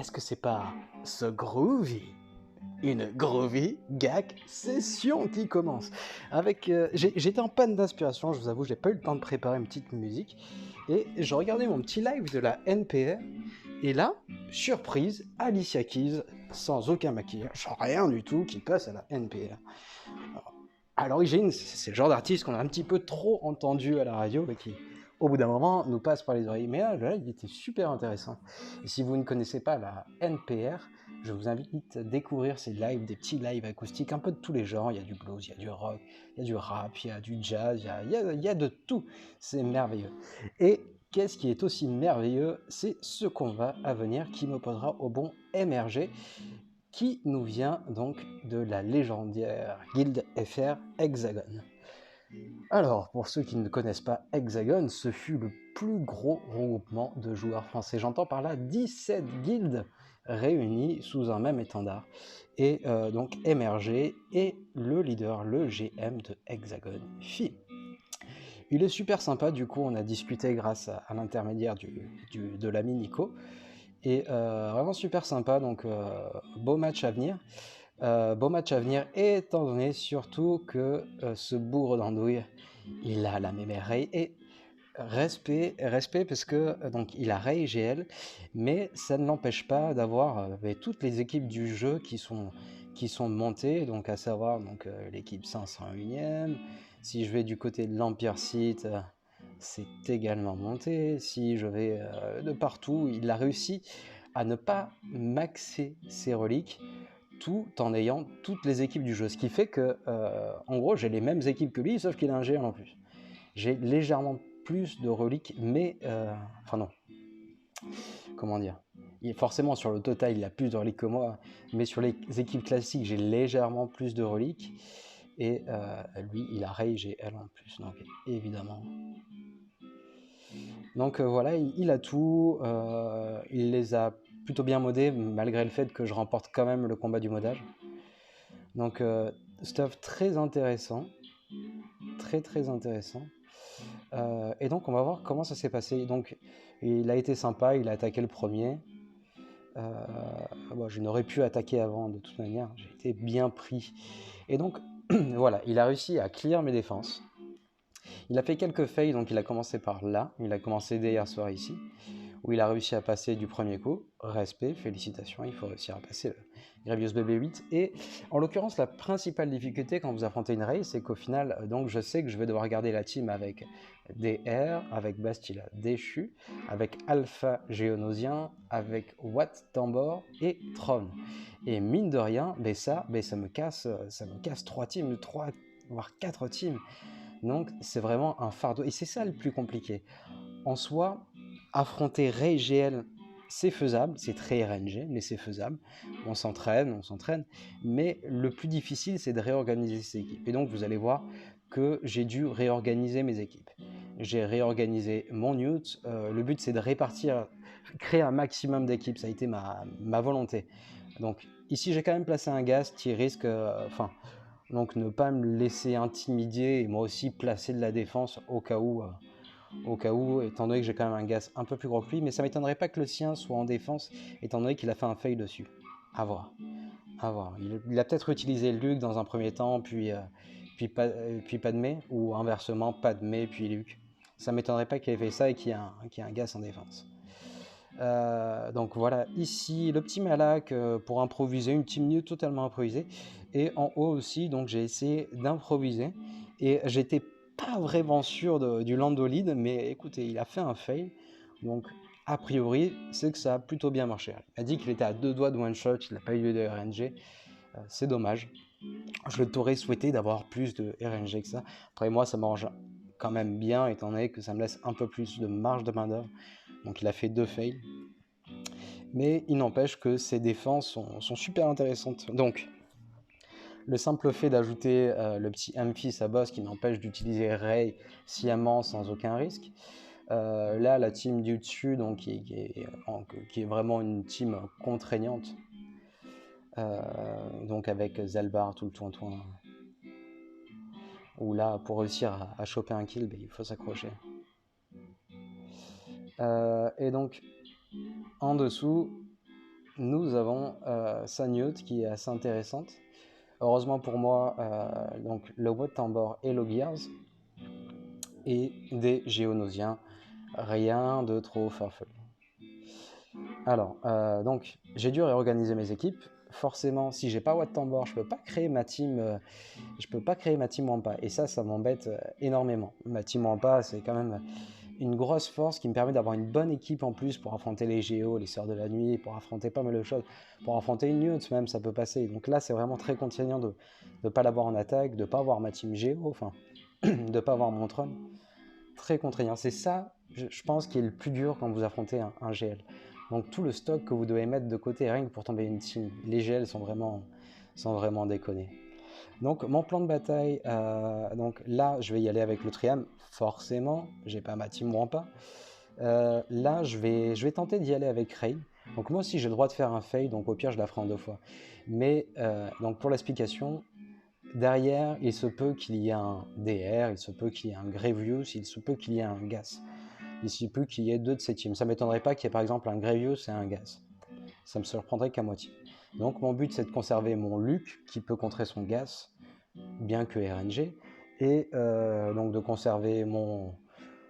est-ce que c'est pas ce groovy? Une groovy gag session qui commence. J'étais en panne d'inspiration, je vous avoue, j'ai pas eu le temps de préparer une petite musique. Et je regardais mon petit live de la NPR. Et là, surprise, Alicia Keys, sans aucun maquillage, rien du tout, qui passe à la NPR. Alors, à l'origine, c'est le genre d'artiste qu'on a un petit peu trop entendu à la radio et qui, au bout d'un moment, nous passe par les oreilles. Mais là, il était super intéressant. Et si vous ne connaissez pas la NPR, je vous invite à découvrir ces lives, des petits lives acoustiques, un peu de tous les genres. Il y a du blues, il y a du rock, il y a du rap, il y a du jazz, il y a de tout. C'est merveilleux. Et qu'est-ce qui est aussi merveilleux? C'est ce qu'on va à venir qui m'opposera au bon MRG, qui nous vient donc de la légendaire guilde FR Hexagon. Alors, pour ceux qui ne connaissent pas Hexagon, ce fut le plus gros regroupement de joueurs français. J'entends par là 17 guildes réunies sous un même étendard. Et donc MRG est le leader, le GM de Hexagon Phi. Il est super sympa, du coup on a discuté grâce à l'intermédiaire de l'ami Nico. Et vraiment super sympa, donc beau match à venir. Beau match à venir, étant donné surtout que ce bourre d'andouille, il a la même Ray. Et respect parce que donc il a Ray GL, mais ça ne l'empêche pas d'avoir toutes les équipes du jeu qui sont montées, donc à savoir donc l'équipe 501e. Si je vais du côté de l'Empire Sith, c'est également monté. Si je vais de partout, il a réussi à ne pas maxer ses reliques tout en ayant toutes les équipes du jeu. Ce qui fait que, en gros, j'ai les mêmes équipes que lui, sauf qu'il a un GL en plus. J'ai légèrement plus de reliques, mais... enfin non. Comment dire, forcément, sur le total, il a plus de reliques que moi, mais sur les équipes classiques, j'ai légèrement plus de reliques. Et lui, il a Ray GL en plus, donc évidemment. Donc voilà, il a tout. Il les a plutôt bien modés, malgré le fait que je remporte quand même le combat du modage. Donc stuff très intéressant. Très intéressant. Et donc on va voir comment ça s'est passé. Donc il a été sympa, il a attaqué le premier. Bon, je n'aurais pu attaquer avant de toute manière, j'ai été bien pris. Et donc voilà, il a réussi à clear mes défenses. Il a fait quelques fails, donc il a commencé par là. Il a commencé dès hier soir ici, où il a réussi à passer du premier coup. Respect, félicitations, il faut réussir à passer le Grievous BB8. Et en l'occurrence, la principale difficulté quand vous affrontez une race, c'est qu'au final, donc je sais que je vais devoir garder la team avec DR, avec Bastila Déchu, avec Alpha Géonosien, avec Watt Tambor et Tron. Et mine de rien, ça me casse 3 teams, 3 voire 4 teams. Donc c'est vraiment un fardeau. Et c'est ça le plus compliqué. En soi, affronter Ray GL, c'est faisable, c'est très RNG, mais c'est faisable. On s'entraîne. Mais le plus difficile, c'est de réorganiser ses équipes. Et donc vous allez voir que j'ai dû réorganiser mes équipes. J'ai réorganisé mon Newt. Le but, c'est de répartir, créer un maximum d'équipes. Ça a été ma volonté. Donc ici, j'ai quand même placé un Gast qui risque... donc ne pas me laisser intimider et moi aussi placer de la défense au cas où, étant donné que j'ai quand même un Gast un peu plus gros que lui, mais ça m'étonnerait pas que le sien soit en défense, étant donné qu'il a fait un fail dessus. À voir. Il a peut-être utilisé Luke dans un premier temps, puis Padmé, ou inversement Padmé puis Luke. Ça m'étonnerait pas qu'il ait fait ça et qu'il y ait un Gast en défense. Donc voilà, ici le petit Malak pour improviser, une team new totalement improvisée. Et en haut aussi, donc j'ai essayé d'improviser. Et j'étais pas vraiment sûr du Landolid, mais écoutez, il a fait un fail. Donc a priori, c'est que ça a plutôt bien marché. Il a dit qu'il était à 2 doigts de one shot, il n'a pas eu de RNG. C'est dommage. Je t'aurais souhaité d'avoir plus de RNG que ça. Après moi, ça m'arrange quand même bien, étant donné que ça me laisse un peu plus de marge de main d'œuvre. Donc il a fait 2 fails. Mais il n'empêche que ses défenses sont super intéressantes. Donc, le simple fait d'ajouter le petit Amphi à boss qui m'empêche d'utiliser Ray sciemment sans aucun risque. Là, la team du dessus, donc, qui est vraiment une team contraignante. Donc avec Zalbar, tout le toin-toin. Où là, pour réussir à choper un kill, il faut s'accrocher. Et donc, en dessous, nous avons Sagneut qui est assez intéressante. Heureusement pour moi, donc le Wat Tambor et le Gears, et des Géonosiens, rien de trop farfelu. Alors, donc j'ai dû réorganiser mes équipes. Forcément, si j'ai pas Wat Tambor, je peux pas créer ma team. Je peux pas créer ma team Wampa. Et ça m'embête énormément. Ma team Wampa, c'est quand même une grosse force qui me permet d'avoir une bonne équipe en plus pour affronter les Géos, les Sœurs de la Nuit, pour affronter pas mal de choses, pour affronter une Newt même, ça peut passer. Donc là, c'est vraiment très contraignant de ne pas l'avoir en attaque, de ne pas avoir ma team Géo, enfin, de ne pas avoir mon trône. Très contraignant. C'est ça, je pense, qui est le plus dur quand vous affrontez un GL. Donc tout le stock que vous devez mettre de côté rien que pour tomber une team. Les GL sont vraiment déconnés. Donc mon plan de bataille, donc là je vais y aller avec le Triam, forcément, j'ai pas ma team Wampa. Là je vais tenter d'y aller avec Rey. Donc moi aussi j'ai le droit de faire un fade, donc au pire je la ferai en 2 fois. Mais donc pour l'explication, derrière il se peut qu'il y ait un DR, il se peut qu'il y ait un Grievous, il se peut qu'il y ait un Gas. Il se peut qu'il y ait 2 de ces teams. Ça m'étonnerait pas qu'il y ait par exemple un Grievous et un Gas. Ça me surprendrait qu'à moitié. Donc mon but c'est de conserver mon Luke qui peut contrer son Gas, bien que RNG, et donc de conserver mon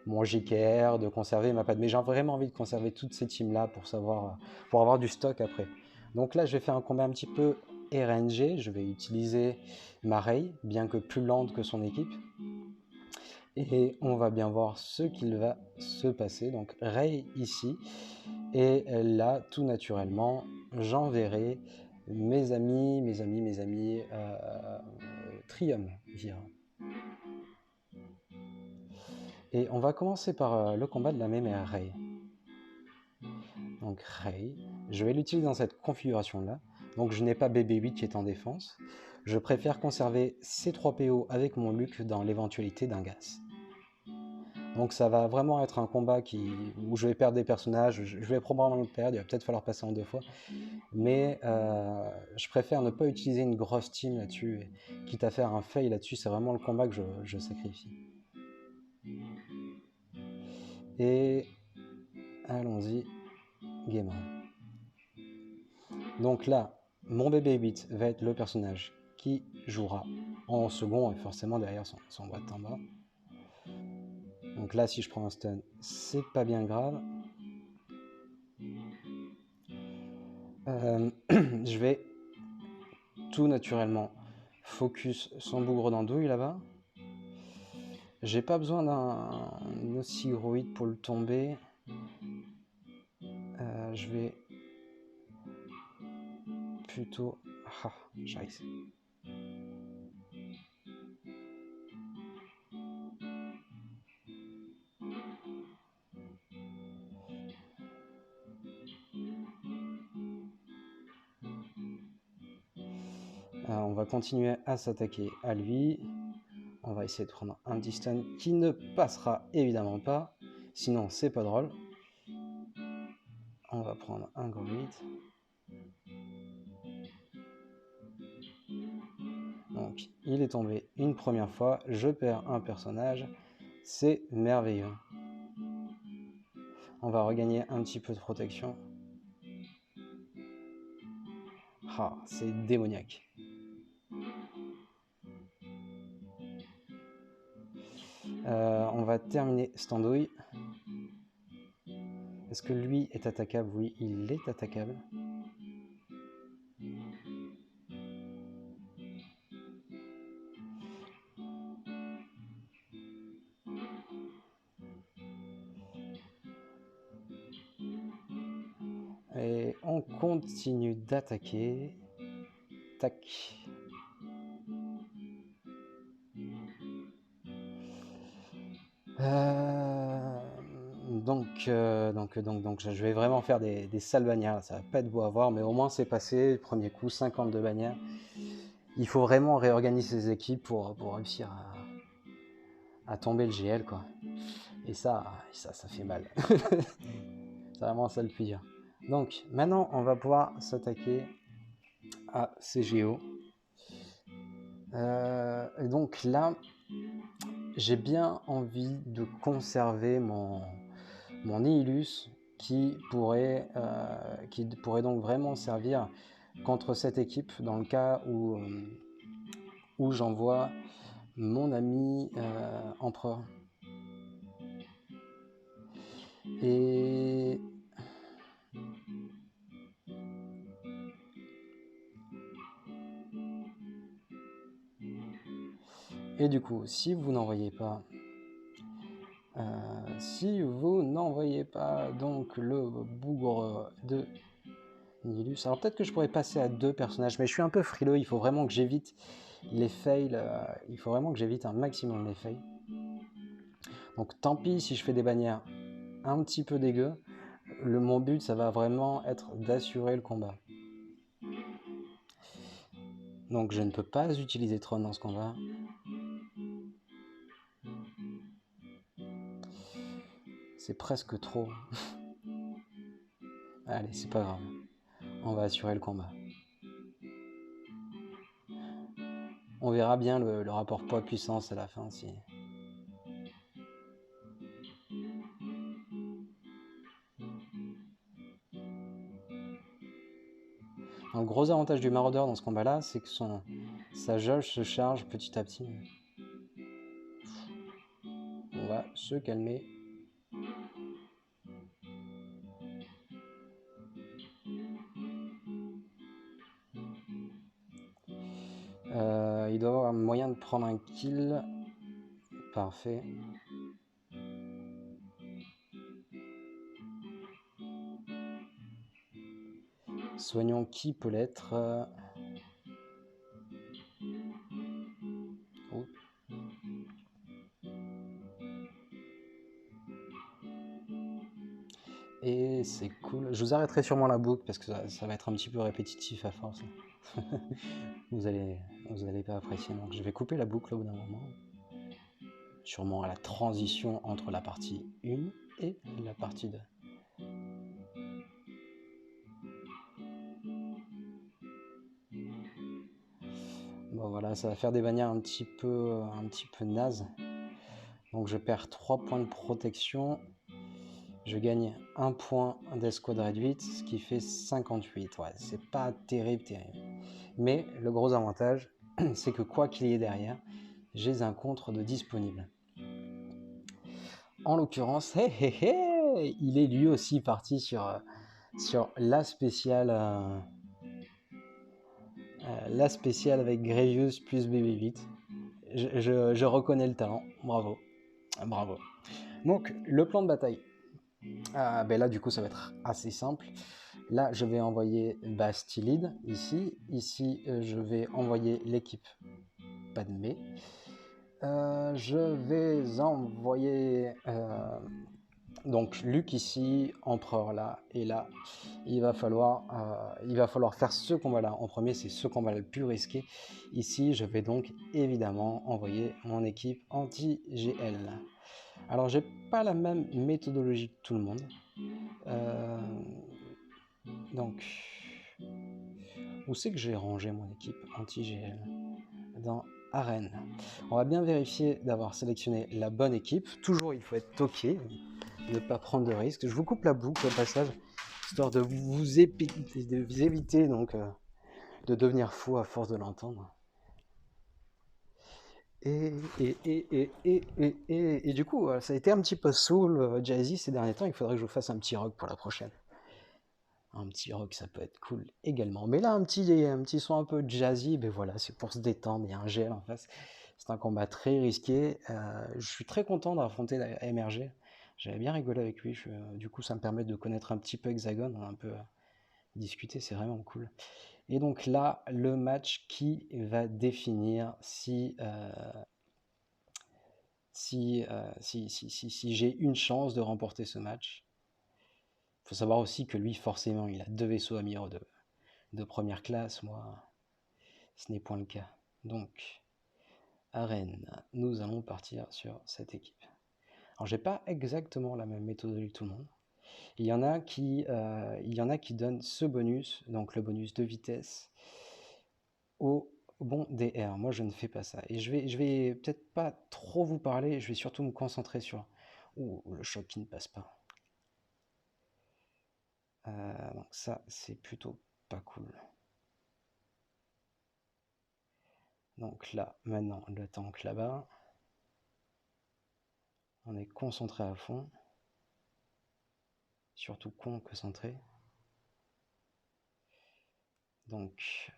JKR, de conserver ma Padmé. J'ai vraiment envie de conserver toutes ces teams-là pour avoir du stock après. Donc là, je vais faire un combat un petit peu RNG. Je vais utiliser ma Rey, bien que plus lente que son équipe. Et on va bien voir ce qu'il va se passer. Donc Rey ici. Et là, tout naturellement, j'enverrai mes amis, Triumvir. Et on va commencer par le combat de la mémère Rey. Donc Rey, je vais l'utiliser dans cette configuration-là. Donc je n'ai pas BB8 qui est en défense. Je préfère conserver ces 3 PO avec mon Luke dans l'éventualité d'un Gas. Donc ça va vraiment être un combat où je vais perdre des personnages, je vais probablement le perdre, il va peut-être falloir passer en 2 fois. Mais je préfère ne pas utiliser une grosse team là-dessus, quitte à faire un fail là-dessus, c'est vraiment le combat que je sacrifie. Et allons-y, game on. Donc là, mon bébé 8 va être le personnage qui jouera en second et forcément derrière son Wat Tambor. Donc là, si je prends un stun, c'est pas bien grave. Je vais tout naturellement focus son bougre d'andouille là-bas. J'ai pas besoin d'un aussi gros hit pour le tomber. Je vais plutôt... Ah, j'arrive. On va continuer à s'attaquer à lui. On va essayer de prendre un petit stun qui ne passera évidemment pas. Sinon, c'est pas drôle. On va prendre un gros hit. Donc, il est tombé une première fois. Je perds un personnage. C'est merveilleux. On va regagner un petit peu de protection. Ah, c'est démoniaque. On va terminer Standouille. Est-ce que lui est attaquable? Oui, il est attaquable. Et on continue d'attaquer. Tac. Donc, je vais vraiment faire des sales bannières. Ça va pas être beau à voir, mais au moins c'est passé. Premier coup, 52 bannières. Il faut vraiment réorganiser ses équipes pour réussir à tomber le GL, quoi. Et ça fait mal. C'est vraiment ça le plus dur. Donc, maintenant, on va pouvoir s'attaquer à CGO. Et donc là, j'ai bien envie de conserver mon Nihilus qui pourrait donc vraiment servir contre cette équipe dans le cas où j'envoie mon ami empereur. Et du coup, si vous n'envoyez pas donc le bougre de Nilus, alors peut-être que je pourrais passer à 2 personnages, mais je suis un peu frileux, il faut vraiment que j'évite les fails, il faut vraiment que j'évite un maximum les fails. Donc tant pis si je fais des bannières un petit peu dégueu, mon but ça va vraiment être d'assurer le combat. Donc je ne peux pas utiliser Tron dans ce combat. C'est presque trop. Allez, c'est pas grave. On va assurer le combat. On verra bien le rapport poids-puissance à la fin. Si... Le gros avantage du maraudeur dans ce combat-là, c'est que sa jauge se charge petit à petit. On va se calmer. Il doit avoir un moyen de prendre un kill. Parfait. Soignons qui peut l'être. Oh. Et c'est cool. Je vous arrêterai sûrement la boucle parce que ça va être un petit peu répétitif à force. vous allez pas apprécier. Donc je vais couper la boucle au bout d'un moment. Sûrement à la transition entre la partie 1 et la partie 2. Bon voilà, ça va faire des bannières un petit peu nazes. Donc je perds 3 points de protection. Je gagne 1 point d'escouade réduite, ce qui fait 58. Ouais, c'est pas terrible. Mais le gros avantage, c'est que quoi qu'il y ait derrière, j'ai un contre de disponible. En l'occurrence, il est lui aussi parti sur la spéciale avec Grevious plus BB8. Je reconnais le talent, bravo. Donc le plan de bataille, là du coup ça va être assez simple. Là je vais envoyer Bastillide ici, je vais envoyer l'équipe Padmé. Je vais envoyer donc Luc ici, Empereur là, et là il va falloir faire ce combat là en premier, c'est ce combat là le plus risqué. Ici je vais donc évidemment envoyer mon équipe anti-GL. Alors j'ai pas la même méthodologie que tout le monde, donc où c'est que j'ai rangé mon équipe anti-GL? Dans Arène. On va bien vérifier d'avoir sélectionné la bonne équipe. Toujours il faut être toqué, ne pas prendre de risques. Je vous coupe la boucle au passage, histoire de vous éviter donc de devenir fou à force de l'entendre. Et du coup, ça a été un petit peu soul, jazzy ces derniers temps. Il faudrait que je vous fasse un petit rock pour la prochaine. Un petit rock, ça peut être cool également. Mais là, un petit son un peu jazzy, ben voilà, c'est pour se détendre. Il y a un gel en face. C'est un combat très risqué. Je suis très content d'affronter la MRG. J'avais bien rigolé avec lui. Du coup, ça me permet de connaître un petit peu Hexagone. On a un peu discuté, c'est vraiment cool. Et donc là, le match qui va définir si j'ai une chance de remporter ce match. Il faut savoir aussi que lui, forcément, il a 2 vaisseaux amiraux de première classe. Moi, ce n'est point le cas. Donc, Arène, nous allons partir sur cette équipe. Alors, j'ai pas exactement la même méthodologie que tout le monde. Il y en a qui donnent ce bonus, donc le bonus de vitesse, au bon DR. Moi, je ne fais pas ça. Et je vais peut-être pas trop vous parler, je vais surtout me concentrer sur le choc qui ne passe pas. Donc ça, c'est plutôt pas cool. Donc là, maintenant, le tank là-bas. On est concentré à fond. Surtout concentré. Donc,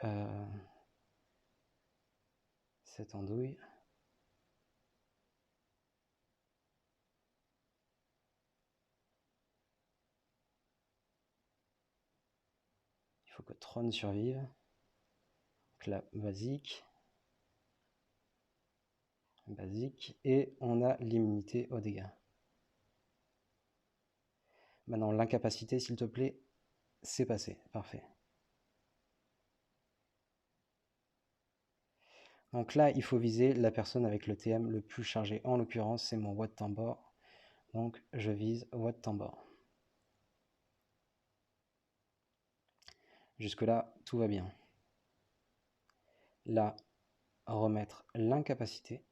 cette andouille. Il faut que Tron survive. Donc là, basique. Basique. Et on a l'immunité aux dégâts. Maintenant, l'incapacité, s'il te plaît, c'est passé. Parfait. Donc là, il faut viser la personne avec le TM le plus chargé. En l'occurrence, c'est mon Wat Tambor. Donc, je vise Wat Tambor. Jusque-là, tout va bien. Là, remettre l'incapacité.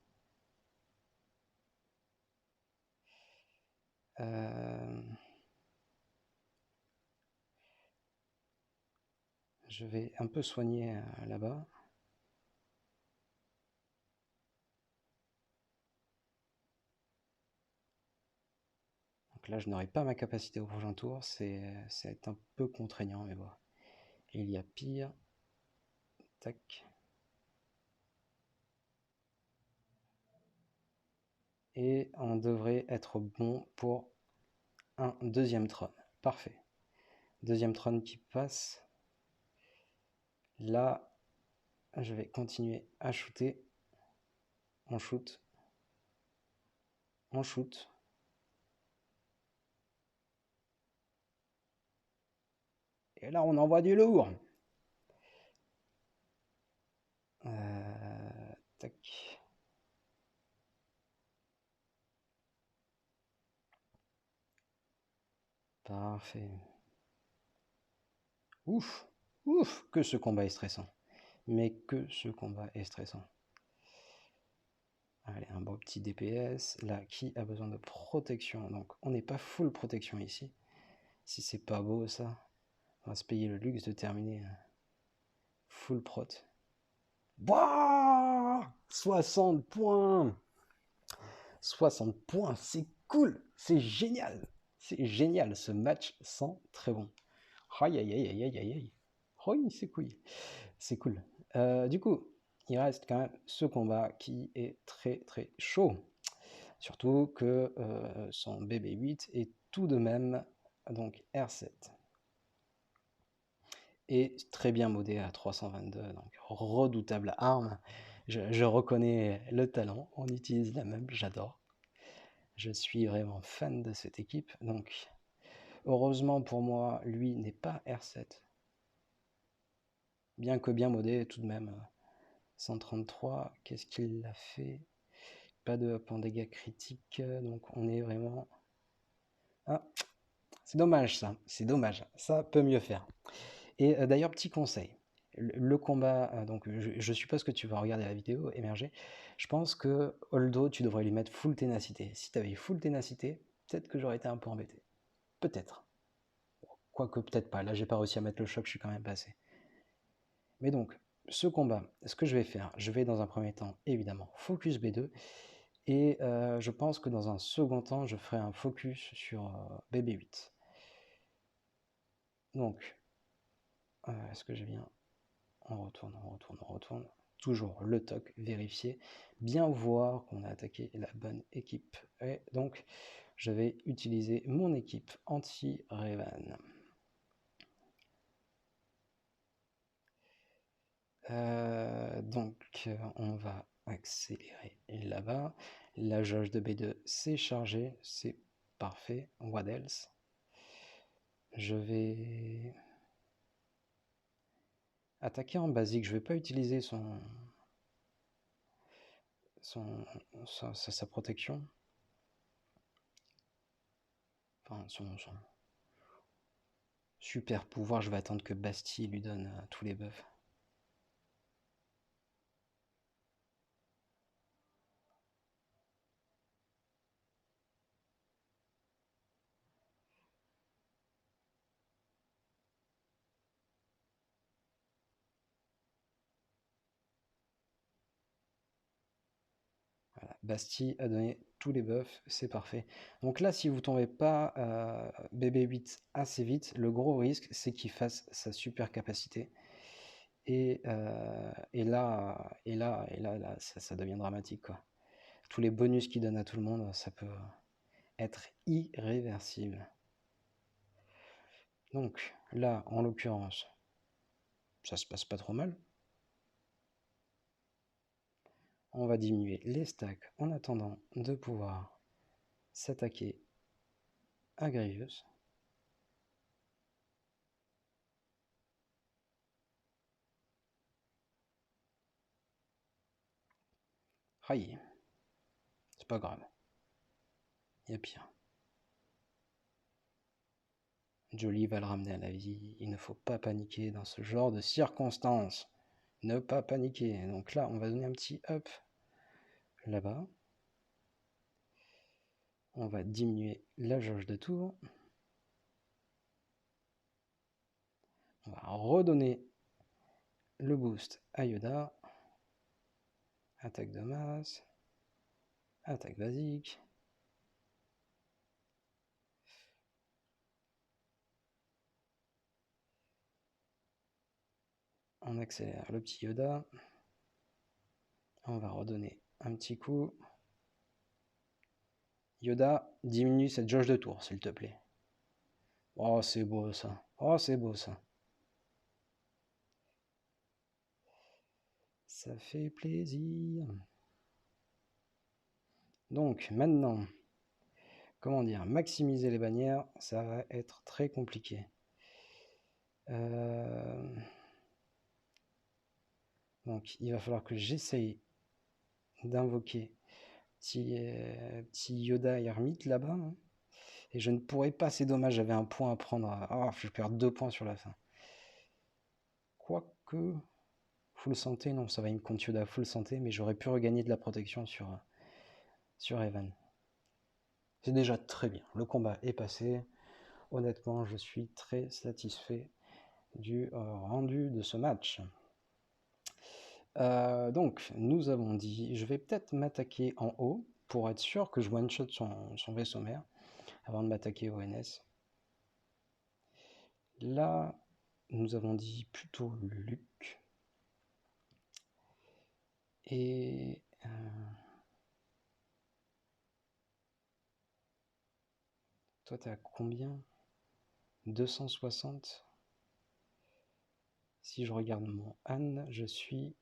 Je vais un peu soigner là-bas. Donc là, je n'aurai pas ma capacité au prochain tour. C'est un peu contraignant, mais bon. Il y a pire. Tac. Et on devrait être bon pour un deuxième trône. Parfait. Deuxième trône qui passe. Là, je vais continuer à shooter. On shoot. On shoot. Et là, on envoie du lourd. Tac. Parfait. Ouf. Ouf. Que ce combat est stressant. Mais que ce combat est stressant. Allez, un beau petit DPS. Là, qui a besoin de protection? Donc, on n'est pas full protection ici. Si c'est pas beau, ça, on va se payer le luxe de terminer full prot. Bah 60 points 60 points, c'est cool, c'est génial. C'est génial, ce match sent très bon. Aïe, aïe, aïe, aïe, aïe, aïe. Oui, c'est cool. C'est cool. Du coup, il reste quand même ce combat qui est très très chaud. Surtout que son BB8 est tout de même donc R7. Et très bien modé à 322, donc redoutable arme. Je reconnais le talent, on utilise la même, j'adore. Je suis vraiment fan de cette équipe, donc heureusement pour moi, lui n'est pas R7. Bien que bien modé tout de même. 133, qu'est-ce qu'il a fait? Pas de up en dégâts critiques, donc on est vraiment... Ah, c'est dommage ça, c'est dommage, ça peut mieux faire. Et d'ailleurs, petit conseil, le combat, donc je suppose que tu vas regarder la vidéo émerger, je pense que Holdo, tu devrais lui mettre full ténacité. Si tu avais full ténacité, peut-être que j'aurais été un peu embêté. Peut-être. Quoique peut-être pas, là j'ai pas réussi à mettre le choc, je suis quand même passé. Mais donc, ce combat, ce que je vais faire, je vais dans un premier temps, évidemment, focus B2, et je pense que dans un second temps, je ferai un focus sur BB8. Donc, est-ce que j'ai bien... On retourne, on retourne, on retourne. Toujours le toc, vérifier, bien voir qu'on a attaqué la bonne équipe. Et donc, je vais utiliser mon équipe anti-Revan. Donc, on va accélérer là-bas. La jauge de B2 s'est chargée, c'est parfait. What else? Je vais attaquer en basique. Je vais pas utiliser sa protection. Enfin, son super pouvoir. Je vais attendre que Bastille lui donne tous les buffs. Bastille a donné tous les buffs, c'est parfait. Donc là, si vous tombez pas BB8 assez vite, le gros risque, c'est qu'il fasse sa super capacité. Et là, ça devient dramatique, quoi. Tous les bonus qu'il donne à tout le monde, ça peut être irréversible. Donc là, en l'occurrence, ça se passe pas trop mal. On va diminuer les stacks en attendant de pouvoir s'attaquer à Grievous. Aïe, c'est pas grave. Il y a pire. Jolie va le ramener à la vie. Il ne faut pas paniquer dans ce genre de circonstances. Ne pas paniquer. Donc là, on va donner un petit up là-bas. On va diminuer la jauge de tour. On va redonner le boost à Yoda. Attaque de masse. Attaque basique. On accélère le petit Yoda. On va redonner un petit coup. Yoda, diminue cette jauge de tour, s'il te plaît. Oh, c'est beau ça. Oh, c'est beau ça. Ça fait plaisir. Donc, maintenant, comment dire, maximiser les bannières, ça va être très compliqué. Donc, il va falloir que j'essaye d'invoquer petit Yoda Hermite là-bas. Hein. Et je ne pourrais pas, c'est dommage, j'avais un point à prendre. Ah, je perds 2 points sur la fin. Quoique, full santé, non, ça va, il me compte Yoda full santé, mais j'aurais pu regagner de la protection sur Evan. C'est déjà très bien, le combat est passé. Honnêtement, je suis très satisfait du rendu de ce match. Donc, nous avons dit, je vais peut-être m'attaquer en haut pour être sûr que je one-shot son vaisseau mère avant de m'attaquer au NS. Là, nous avons dit plutôt Luke. Et toi, t'es à combien? 260. Si je regarde mon Anne, je suis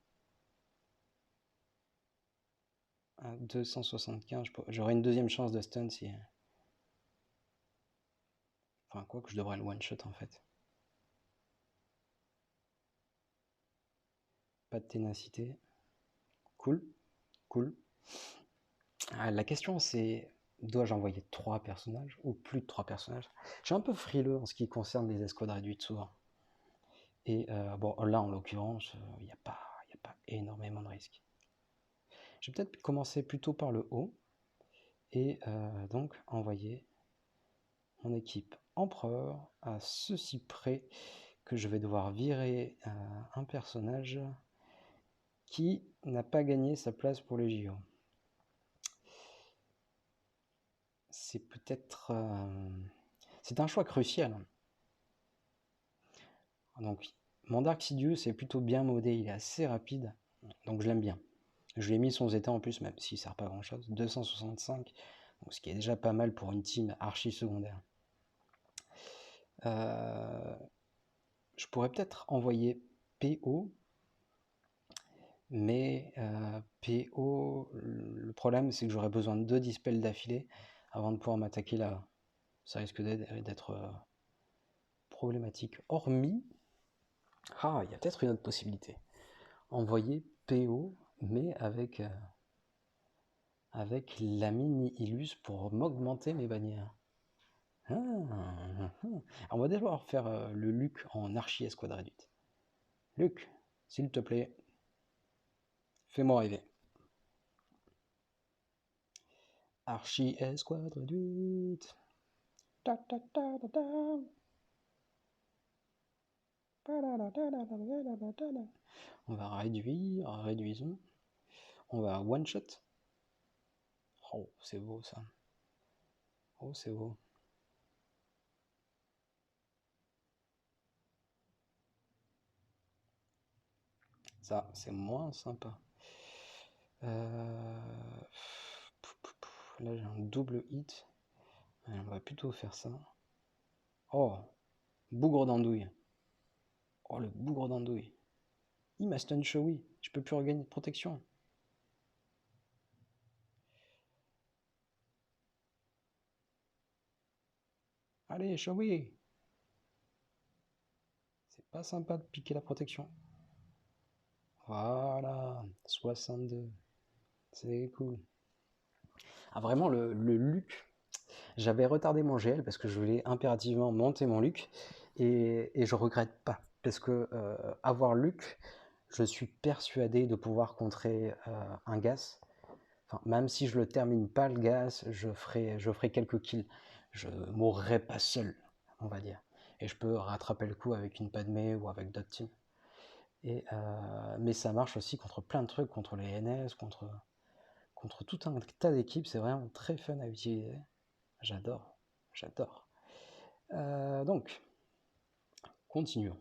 à 275. J'aurai une deuxième chance de stun si... Enfin, quoi que je devrais le one-shot en fait. Pas de ténacité. Cool, cool. La question c'est, dois-je envoyer 3 personnages ou plus de 3 personnages? Je suis un peu frileux en ce qui concerne les escouades réduites souvent. Et bon, là en l'occurrence, il n'y a pas énormément de risques. Je vais peut-être commencer plutôt par le haut et donc envoyer mon équipe empereur à ceci près que je vais devoir virer un personnage qui n'a pas gagné sa place pour les JO. C'est peut-être... c'est un choix crucial. Donc, mon Dark Sidious est plutôt bien modé, il est assez rapide, donc je l'aime bien. Je lui ai mis son Zeta en plus, même s'il ne sert pas à grand chose. 265, donc ce qui est déjà pas mal pour une team archi secondaire. Je pourrais peut-être envoyer PO, mais PO, le problème c'est que j'aurais besoin de 2 dispels d'affilée avant de pouvoir m'attaquer là. Ça risque d'être problématique. Hormis, il y a peut-être une autre possibilité. Envoyer PO, mais avec la mini Illus pour m'augmenter mes bannières. On va devoir faire le Luc en archi escouade réduite. Luc, s'il te plaît, fais-moi rêver. Archi escouade réduite. Ta, ta, ta, ta, ta. On va réduire, réduisons. On va one shot. Oh, c'est beau ça. Oh, c'est beau. Ça, c'est moins sympa. Euh, Là, j'ai un double hit. On va plutôt faire ça. Oh, bougre d'andouille. Oh, le bougre d'andouille. Il m'a stun Showy. Je peux plus regagner de protection. Allez, Showy. C'est pas sympa de piquer la protection. Voilà, 62. C'est cool. Ah, vraiment, le Luc. J'avais retardé mon GL parce que je voulais impérativement monter mon Luc. Et je regrette pas. Parce que avoir Luc, je suis persuadé de pouvoir contrer un Gas. Enfin, même si je le termine pas le Gas, je ferai quelques kills. Je mourrai pas seul, on va dire. Et je peux rattraper le coup avec une Padmé ou avec d'autres teams. Mais ça marche aussi contre plein de trucs, contre les NS, contre tout un tas d'équipes. C'est vraiment très fun à utiliser. J'adore, j'adore. Donc, continuons.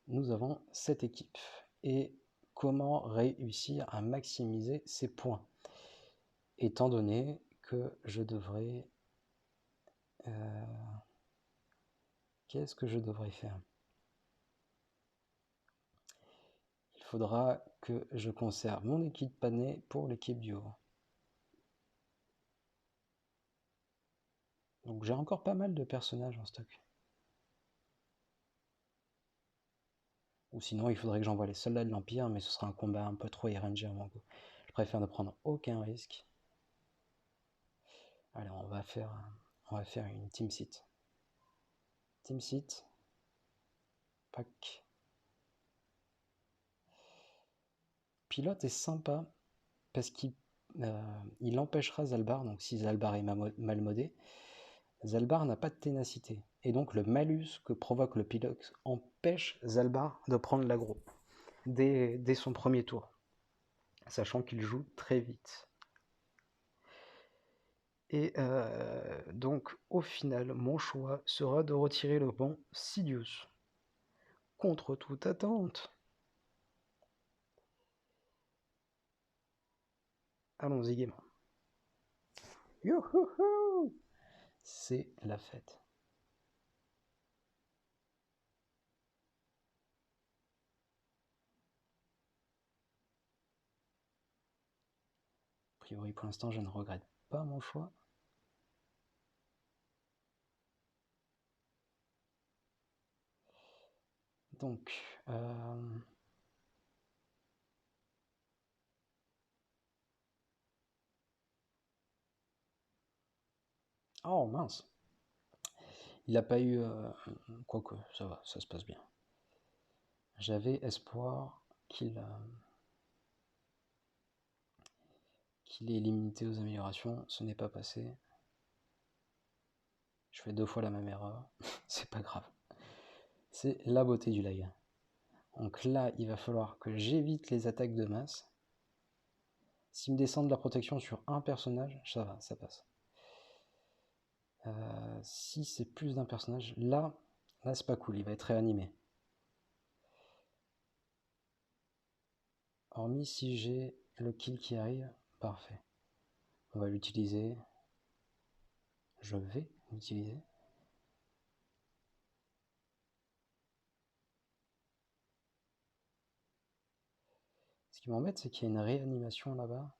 Nous avons cette équipe. Et comment réussir à maximiser ses points? Étant donné que je devrais... Qu'est-ce que je devrais faire? Il faudra que je conserve mon équipe panée pour l'équipe du haut. Donc j'ai encore pas mal de personnages en stock. Ou sinon, il faudrait que j'envoie les soldats de l'Empire, mais ce sera un combat un peu trop RNG à mon goût. Je préfère ne prendre aucun risque. Allez, on va faire une team seat. Team seat. Pack. Pilote est sympa parce qu'il empêchera Zalbar. Donc si Zalbar est mal modé, Zalbar n'a pas de ténacité. Et donc le malus que provoque le pilote empêche Zalbar de prendre l'aggro dès son premier tour. Sachant qu'il joue très vite. Et donc, au final, mon choix sera de retirer le banc Sidious. Contre toute attente. Allons-y gaiement. Youhouhou! C'est la fête. A priori, pour l'instant, je ne regrette pas mon choix. Donc, oh mince. Il n'a pas eu... Quoique, ça va, ça se passe bien. J'avais espoir qu'il ait limité aux améliorations. Ce n'est pas passé. Je fais 2 fois la même erreur. C'est pas grave. C'est la beauté du lag. Donc là, il va falloir que j'évite les attaques de masse. S'ils me descendent la protection sur un personnage, ça va, ça passe. Si c'est plus d'un personnage, là c'est pas cool, il va être réanimé. Hormis si j'ai le kill qui arrive, parfait. On va l'utiliser. Je vais l'utiliser. Ce qui m'embête, c'est qu'il y a une réanimation là-bas.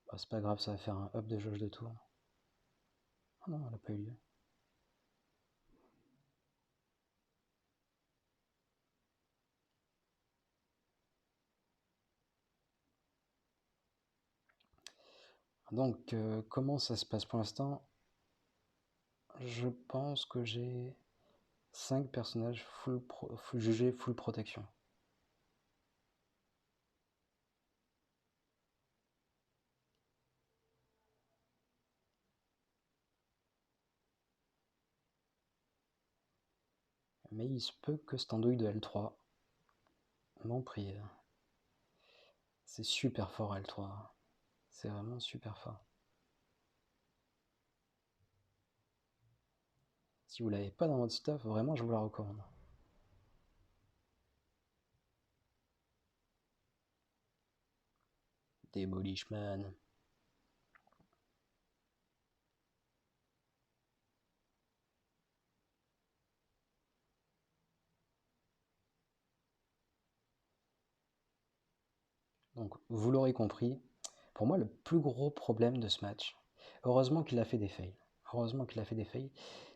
Bah, c'est pas grave, ça va faire un up de jauge de tour. Ah non, elle n'a pas eu lieu. Donc, comment ça se passe pour l'instant? Je pense que j'ai 5 personnages jugés full protection. Mais il se peut que cette andouille de L3 m'en prive. C'est super fort L3. C'est vraiment super fort. Si vous l'avez pas dans votre stuff, vraiment, je vous la recommande. Demolishman. Donc, vous l'aurez compris, pour moi, le plus gros problème de ce match, heureusement qu'il a fait des fails,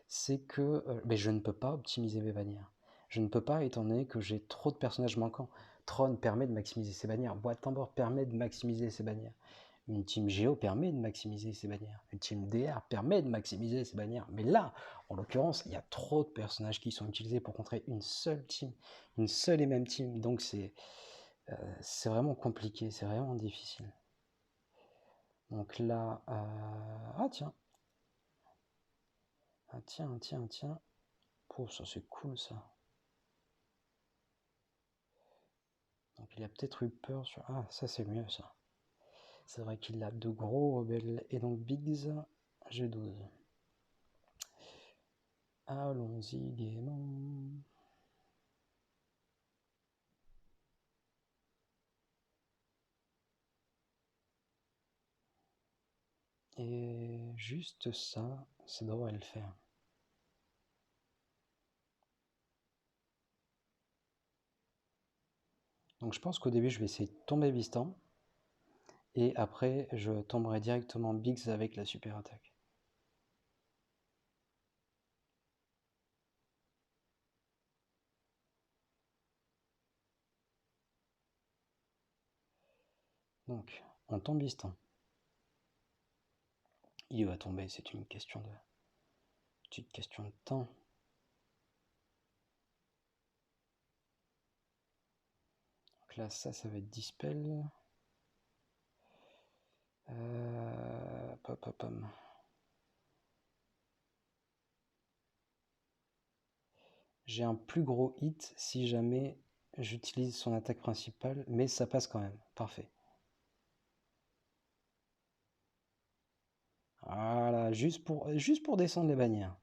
c'est que mais je ne peux pas optimiser mes bannières. Je ne peux pas, étant donné que j'ai trop de personnages manquants. Tron permet de maximiser ses bannières, Boîte Tambor permet de maximiser ses bannières, une team Géo permet de maximiser ses bannières, une team DR permet de maximiser ses bannières. Mais là, en l'occurrence, il y a trop de personnages qui sont utilisés pour contrer une seule team, une seule et même team. Donc c'est vraiment compliqué, c'est vraiment difficile. Donc là, ah tiens, Pouf, ça c'est cool ça. Donc il a peut-être eu peur sur... Ah, ça c'est mieux ça. C'est vrai qu'il a de gros rebelles. Et donc Biggs, G12. Allons-y gaiement. Et juste ça devrait le faire. Donc je pense qu'au début je vais essayer de tomber Bistan. Et après je tomberai directement Biggs avec la super attaque. Donc on tombe Bistan. Il va tomber, c'est une question de... petite question de temps. Donc là, ça va être Dispel. J'ai un plus gros hit si jamais j'utilise son attaque principale, mais ça passe quand même. Parfait. Voilà, juste pour descendre les bannières.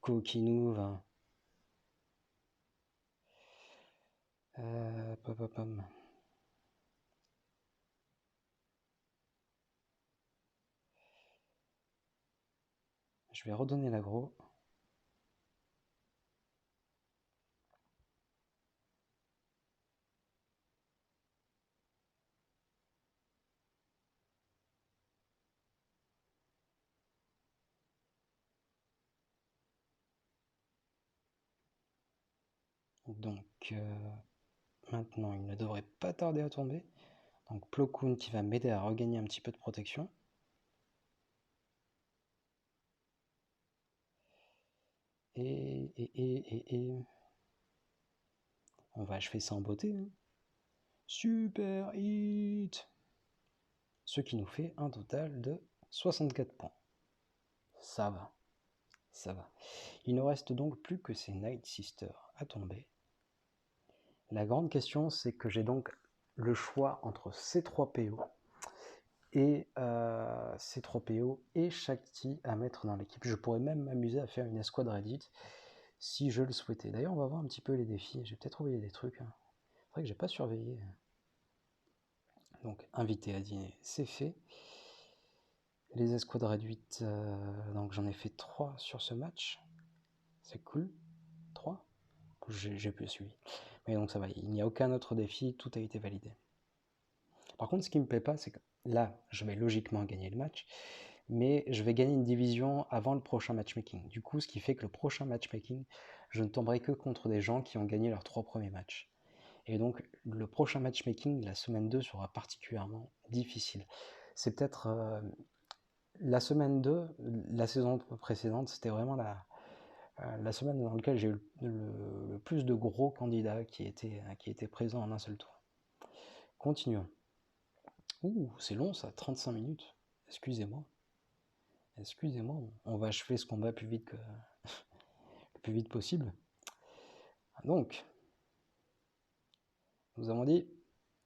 Coquinou va. Je vais redonner l'aggro. Donc maintenant, il ne devrait pas tarder à tomber. Donc Plo Koon qui va m'aider à regagner un petit peu de protection. Et on va achever ça en beauté. Hein. Super hit. Ce qui nous fait un total de 64 points. Ça va. Ça va. Il ne reste donc plus que ces Night Sisters à tomber. La grande question, c'est que j'ai donc le choix entre ces 3 PO et Shakti à mettre dans l'équipe. Je pourrais même m'amuser à faire une escouade Reddit si je le souhaitais. D'ailleurs, on va voir un petit peu les défis. J'ai peut-être oublié des trucs. Hein. C'est vrai que j'ai pas surveillé. Donc, invité à dîner, c'est fait. Les escouades réduites, donc j'en ai fait 3 sur ce match. C'est cool. 3 j'ai plus suivi. Mais donc ça va, il n'y a aucun autre défi, tout a été validé. Par contre, ce qui me plaît pas, c'est que là, je vais logiquement gagner le match, mais je vais gagner une division avant le prochain matchmaking. Du coup, ce qui fait que le prochain matchmaking, je ne tomberai que contre des gens qui ont gagné leurs 3 premiers matchs. Et donc, le prochain matchmaking, la semaine 2, sera particulièrement difficile. C'est peut-être la semaine 2, la saison précédente, c'était vraiment la semaine dans laquelle j'ai eu le plus de gros candidats qui étaient présents en un seul tour. Continuons. Ouh, c'est long ça, 35 minutes. Excusez-moi. On va achever ce combat plus vite le plus vite possible. Donc, nous avons dit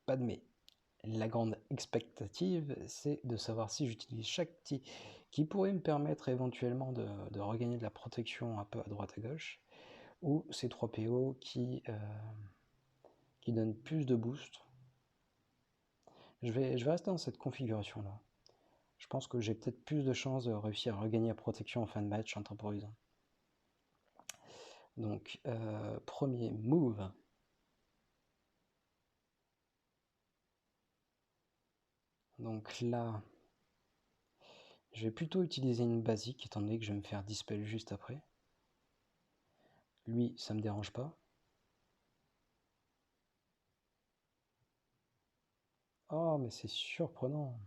Padmé, la grande expectative, c'est de savoir si j'utilise chaque petit qui pourrait me permettre éventuellement de regagner de la protection un peu à droite à gauche, ou ces 3 PO qui donnent plus de boost. Je vais rester dans cette configuration-là. Je pense que j'ai peut-être plus de chances de réussir à regagner la protection en fin de match en temporisant. Donc, premier move. Donc là, je vais plutôt utiliser une basique, étant donné que je vais me faire dispel juste après. Lui, ça me dérange pas. Oh, mais c'est surprenant.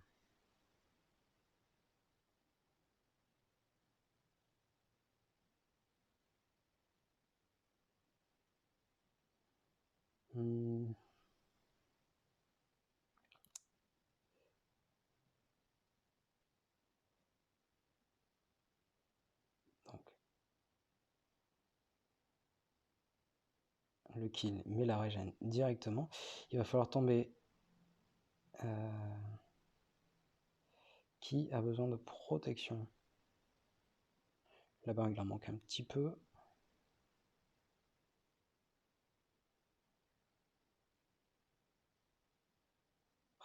Hmm. Donc, le kill met la régène directement. Il va falloir tomber... qui a besoin de protection? Là-bas, il en manque un petit peu.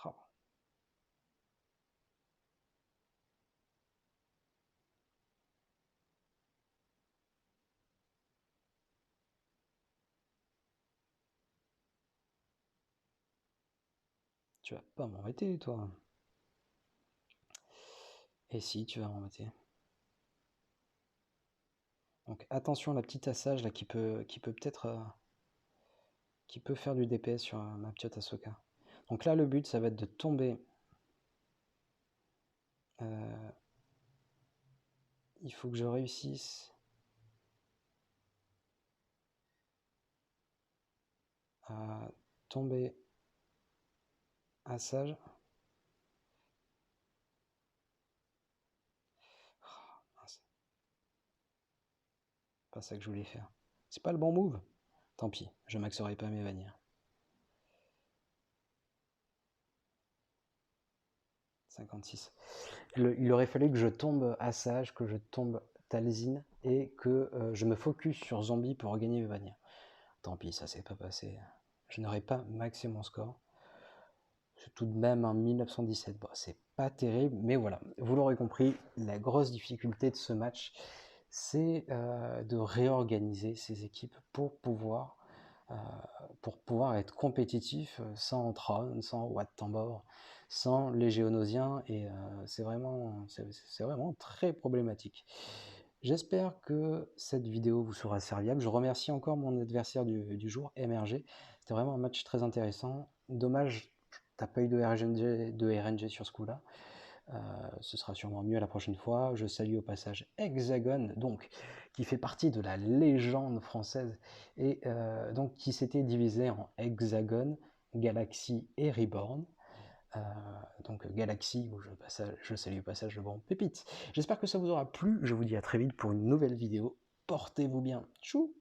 Oh. Tu vas pas m'embêter, toi. Et si, tu vas m'embêter. Donc attention à la petite assage là qui peut peut-être qui peut faire du DPS sur ma petite Ahsoka. Donc là le but ça va être de tomber. Il faut que je réussisse à tomber assage. Oh, pas ça que je voulais faire. C'est pas le bon move. Tant pis, je maxerai pas mes vanilles. 56. Il aurait fallu que je tombe Assage, que je tombe Talzin et que je me focus sur Zombie pour regagner mes vanilles. Tant pis, ça s'est pas passé. Je n'aurais pas maxé mon score. C'est tout de même un 1917. Bon, c'est pas terrible, mais voilà. Vous l'aurez compris, la grosse difficulté de ce match, c'est de réorganiser ces équipes pour pouvoir être compétitif sans Tron, sans Wat Tambor, sans les Géonosiens, et c'est vraiment très problématique. J'espère que cette vidéo vous sera serviable. Je remercie encore mon adversaire du jour, MRG. C'était vraiment un match très intéressant. Dommage, t'as pas eu de RNG sur ce coup-là. Ce sera sûrement mieux la prochaine fois. Je salue au passage Hexagon, donc qui fait partie de la légende française et donc qui s'était divisé en Hexagon, Galaxy et Reborn. Donc Galaxy, où je salue au passage le bon Pépite. J'espère que ça vous aura plu. Je vous dis à très vite pour une nouvelle vidéo. Portez-vous bien. Tchou!